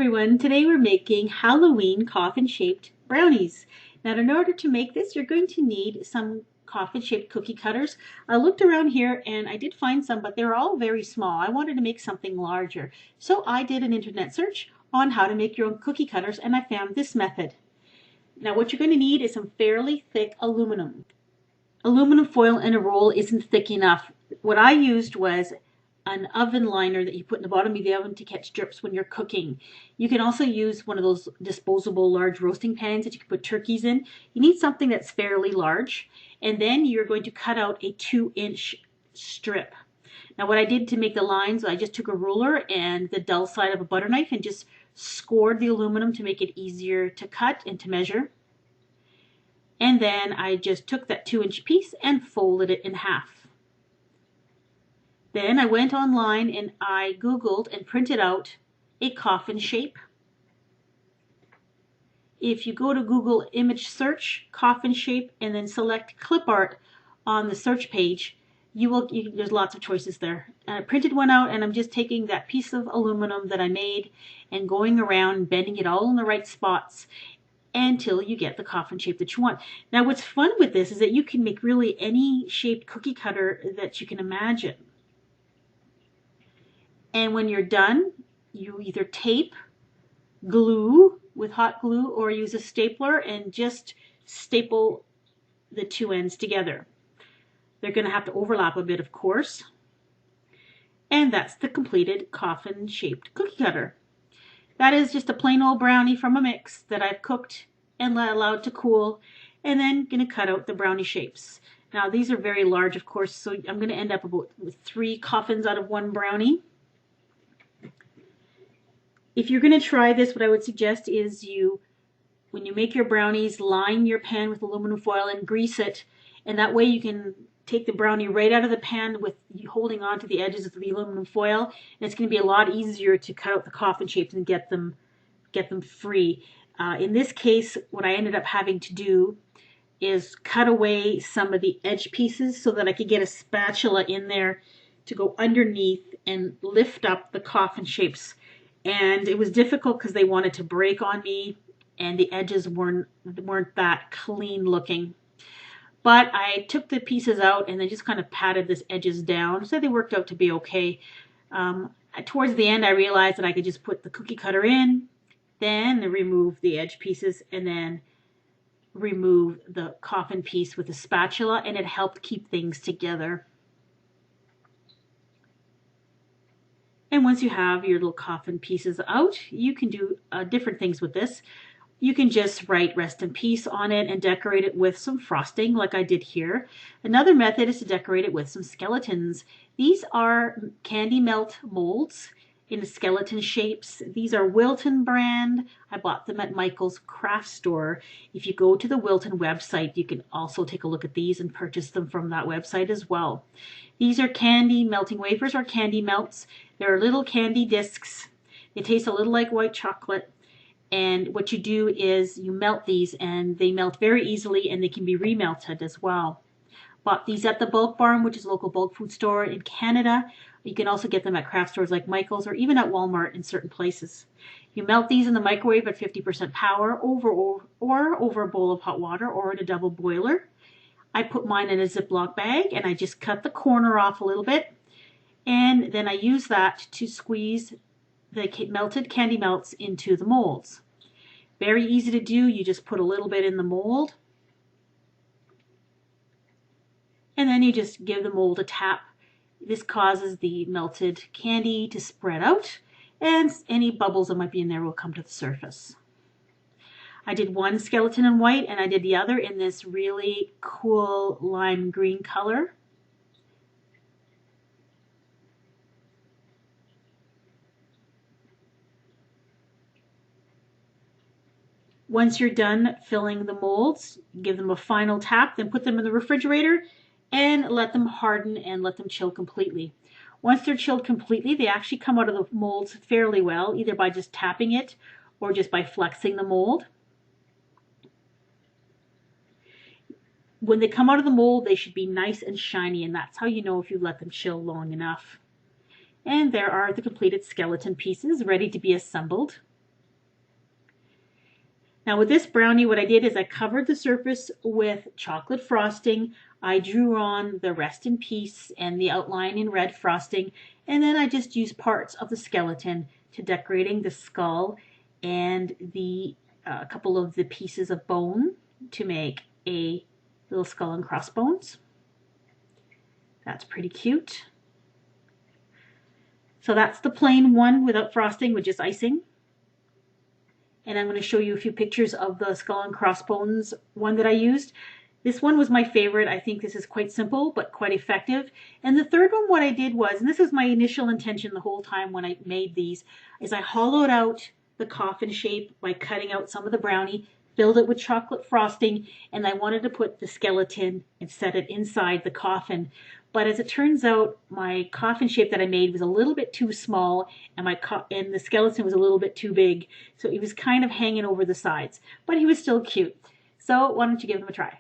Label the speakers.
Speaker 1: everyone, today we're making Halloween coffin-shaped brownies. Now in order to make this, you're going to need some coffin-shaped cookie cutters. I looked around here and I did find some, but they were all very small. I wanted to make something larger. So I did an internet search on how to make your own cookie cutters and I found this method. Now what you're going to need is some fairly thick aluminum. Aluminum foil in a roll isn't thick enough. What I used was an oven liner that you put in the bottom of the oven to catch drips when you're cooking. You can also use one of those disposable large roasting pans that you can put turkeys in. You need something that's fairly large, and then you're going to cut out a 2-inch strip. Now what I did to make the lines, I just took a ruler and the dull side of a butter knife and just scored the aluminum to make it easier to cut and to measure. And then I just took that 2-inch piece and folded it in half. Then I went online and I Googled and printed out a coffin shape. If you go to Google image search, coffin shape, and then select clip art on the search page, there's lots of choices there. And I printed one out and I'm just taking that piece of aluminum that I made and going around bending it all in the right spots until you get the coffin shape that you want. Now what's fun with this is that you can make really any shaped cookie cutter that you can imagine. And when you're done, you either tape, glue with hot glue, or use a stapler and just staple the two ends together. They're going to have to overlap a bit, of course. And that's the completed coffin-shaped cookie cutter. That is just a plain old brownie from a mix that I've cooked and allowed to cool, and then going to cut out the brownie shapes. Now these are very large, of course, so I'm going to end up with 3 coffins out of 1 brownie. If you're going to try this, what I would suggest is when you make your brownies, line your pan with aluminum foil and grease it, and that way you can take the brownie right out of the pan with you holding on to the edges of the aluminum foil, and it's going to be a lot easier to cut out the coffin shapes and get them free. In this case, what I ended up having to do is cut away some of the edge pieces so that I could get a spatula in there to go underneath and lift up the coffin shapes. And it was difficult because they wanted to break on me and the edges weren't that clean looking. But I took the pieces out and then just kind of patted this edges down, so they worked out to be okay. Towards the end I realized that I could just put the cookie cutter in, then remove the edge pieces, and then remove the coffin piece with a spatula, and it helped keep things together. And once you have your little coffin pieces out, you can do different things with this. You can just write rest in peace on it and decorate it with some frosting like I did here. Another method is to decorate it with some skeletons. These are candy melt molds in skeleton shapes. These are Wilton brand. I bought them at Michael's craft store. If you go to the Wilton website, you can also take a look at these and purchase them from that website as well. These are candy melting wafers or candy melts. They're little candy discs. They taste a little like white chocolate. And what you do is you melt these, and they melt very easily, and they can be remelted as well. Bought these at the Bulk Barn, which is a local bulk food store in Canada. You can also get them at craft stores like Michael's or even at Walmart in certain places. You melt these in the microwave at 50% power over a bowl of hot water or in a double boiler. I put mine in a Ziploc bag and I just cut the corner off a little bit, and then I use that to squeeze the melted candy melts into the molds. Very easy to do. You just put a little bit in the mold, and then you just give the mold a tap. This causes the melted candy to spread out, and any bubbles that might be in there will come to the surface. I did one skeleton in white and I did the other in this really cool lime green color. Once you're done filling the molds, give them a final tap, then put them in the refrigerator and let them harden and let them chill completely. Once they're chilled completely, they actually come out of the molds fairly well, either by just tapping it or just by flexing the mold. When they come out of the mold, they should be nice and shiny, and that's how you know if you let them chill long enough. And there are the completed skeleton pieces ready to be assembled. Now with this brownie, what I did is I covered the surface with chocolate frosting. I drew on the rest in peace and the outline in red frosting, and then I just used parts of the skeleton to decorating the skull and the couple of the pieces of bone to make a little skull and crossbones. That's pretty cute. So that's the plain one without frosting with just icing. And I'm going to show you a few pictures of the skull and crossbones one that I used. This one was my favorite. I think this is quite simple but quite effective. And the third one, what I did was, and this was my initial intention the whole time when I made these, is I hollowed out the coffin shape by cutting out some of the brownie, filled it with chocolate frosting, and I wanted to put the skeleton and set it inside the coffin. But as it turns out, my coffin shape that I made was a little bit too small, and the skeleton was a little bit too big, so he was kind of hanging over the sides. But he was still cute. So why don't you give them a try?